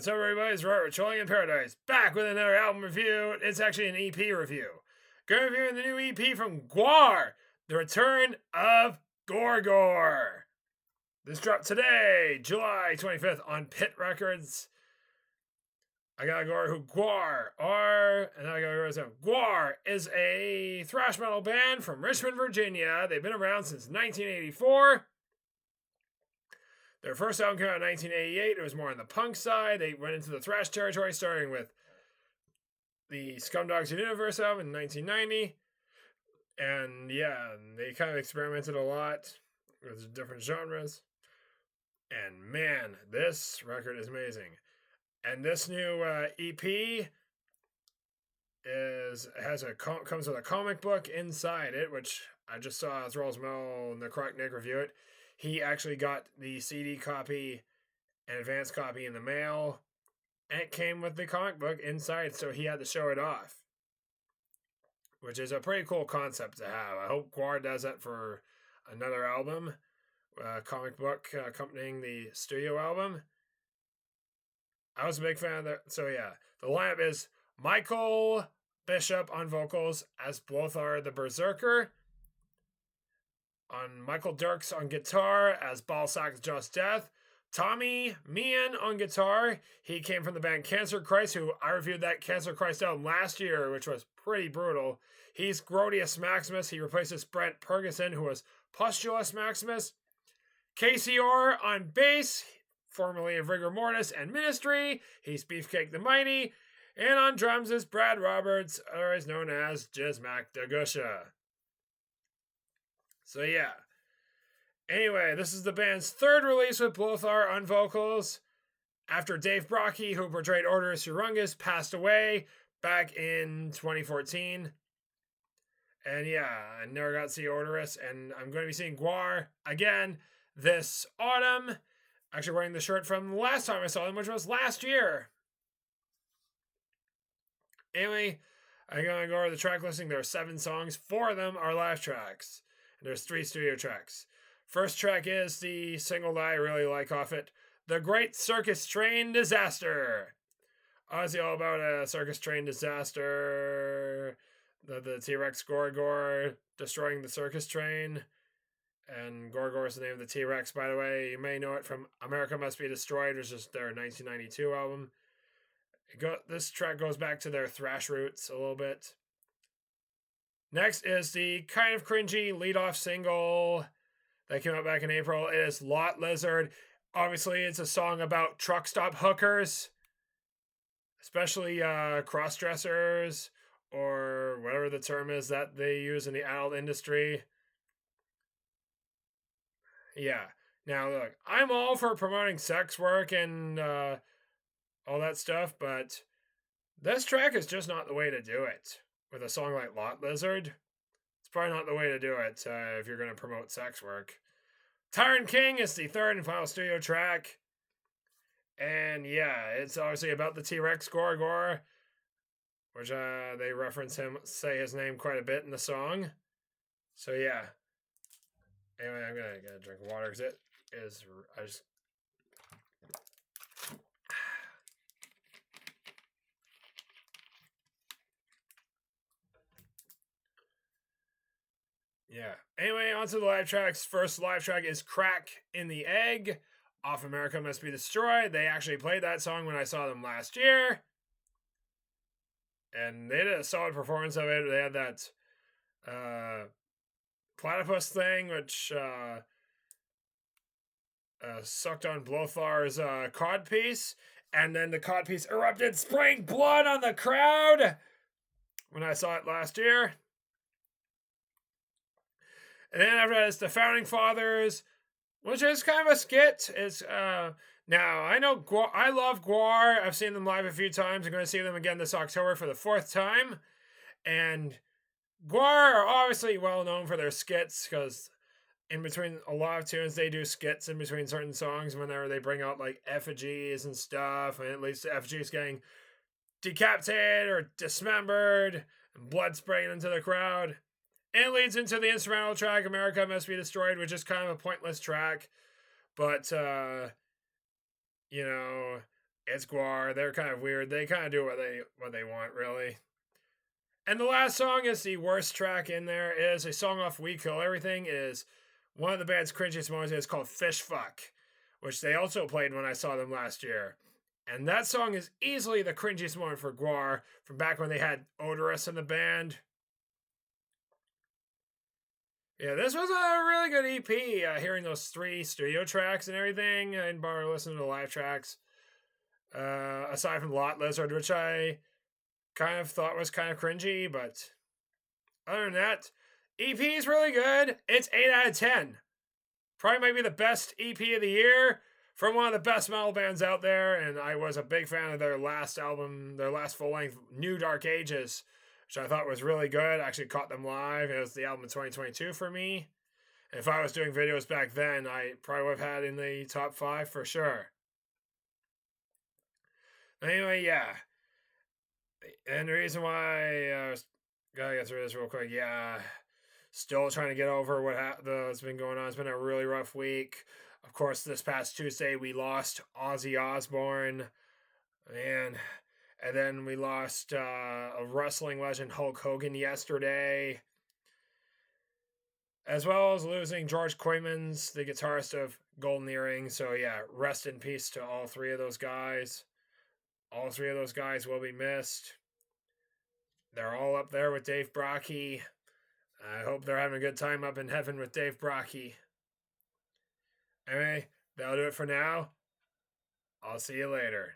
What's up, everybody? It's Robert with Trolling in Paradise, back with another album review. It's actually an EP review. Going to review the new EP from GWAR-The Return of Gor-Gor. This dropped today, July 25th, on Pit Records. I gotta go over who GWAR are, and I gotta go over them. GWAR is a thrash metal band from Richmond, Virginia. They've been around since 1984. Their first album came out in 1988. It was more on the punk side. They went into the thrash territory, starting with the Scumdogs Universe album in 1990. And yeah, they kind of experimented a lot with different genres. And man, this record is amazing. And this new EP comes with a comic book inside it, which I just saw Thrall's Metal and the Chronic Nick review it. He actually got the CD copy and advanced copy in the mail, and it came with the comic book inside, so he had to show it off, which is a pretty cool concept to have. I hope GWAR does that for another album, comic book accompanying the studio album. I was a big fan of that. So yeah, the lineup is Michael Bishop on vocals, as both are the Berserker. On Michael Dirks on guitar as Balzac's Just Death. Tommy Meehan on guitar. He came from the band Cancer Christ, who I reviewed that Cancer Christ album last year, which was pretty brutal. He's Grodius Maximus. He replaces Brent Pergerson, who was Pustulus Maximus. Casey Orr on bass, formerly of Rigor Mortis and Ministry. He's Beefcake the Mighty. And on drums is Brad Roberts, otherwise known as Jizmac Dagusha. So yeah. Anyway, this is the band's third release with Blothar on vocals, after Dave Brocky, who portrayed Ordorus Urungus, passed away back in 2014. And yeah, I never got to see Ordorus, and I'm going to be seeing GWAR again this autumn. Actually wearing the shirt from the last time I saw them, which was last year. Anyway, I'm going to go over the track listing. There are 7 songs. 4 of them are live tracks. There's 3 studio tracks. First track is the single that I really like off it, The Great Circus Train Disaster. Obviously all about a circus train disaster, the T-Rex Gor-Gor destroying the circus train. And Gor-Gor is the name of the T-Rex, by the way. You may know it from America Must Be Destroyed, which is their 1992 album. This track goes back to their thrash roots a little bit. Next is the kind of cringy lead-off single that came out back in April. It is Lot Lizard. Obviously, it's a song about truck stop hookers, especially cross-dressers, or whatever the term is that they use in the adult industry. Yeah. Now, look, I'm all for promoting sex work and all that stuff, but this track is just not the way to do it. With a song like Lot Lizard, it's probably not the way to do it if you're going to promote sex work. Tyrant King is the third and final studio track. And yeah, it's obviously about the T-Rex Gor-Gor, which they reference say his name quite a bit in the song. So yeah. Anyway, I'm going to get a drink of water because it is, yeah. Anyway, on to the live tracks. First live track is Crack in the Egg off America Must Be Destroyed. They actually played that song when I saw them last year. And they did a solid performance of it. They had that platypus thing, which sucked on Blothar's codpiece. And then the codpiece erupted, spraying blood on the crowd when I saw it last year. And then after that, it's the Founding Fathers, which is kind of a skit. It's now I know I love GWAR. I've seen them live a few times. I'm going to see them again this October for the 4th time. And GWAR are obviously well known for their skits, because in between a lot of tunes, they do skits in between certain songs whenever they bring out like effigies and stuff, and it leads to effigies getting decapitated or dismembered and blood spraying into the crowd. And it leads into the instrumental track, America Must Be Destroyed, which is kind of a pointless track. But, It's GWAR. They're kind of weird. They kind of do what they want, really. And the last song is the worst track in there. It is a song off We Kill Everything. It is one of the band's cringiest moments. It's called Fish Fuck, which they also played when I saw them last year. And that song is easily the cringiest moment for GWAR from back when they had Odorous in the band. Yeah, this was a really good EP. Hearing those 3 studio tracks and everything, I didn't bother listening to the live tracks. Aside from Lot Lizard, which I kind of thought was kind of cringy, but other than that, EP is really good. It's 8 out of 10. Probably might be the best EP of the year from one of the best metal bands out there, and I was a big fan of their last album, their last full-length, New Dark Ages, which I thought was really good. I actually caught them live. It was the album of 2022 for me. And if I was doing videos back then, I probably would have had in the top 5 for sure. Anyway, yeah. And the reason why I gotta get through this real quick, yeah, still trying to get over what's been going on. It's been a really rough week. Of course, this past Tuesday we lost Ozzy Osbourne, and then we lost a wrestling legend Hulk Hogan yesterday, as well as losing George Quaymans, the guitarist of Golden Earring. So yeah, rest in peace to all 3 of those guys. All 3 of those guys will be missed. They're all up there with Dave Brockie. I hope they're having a good time up in heaven with Dave Brockie. Anyway, that'll do it for now. I'll see you later.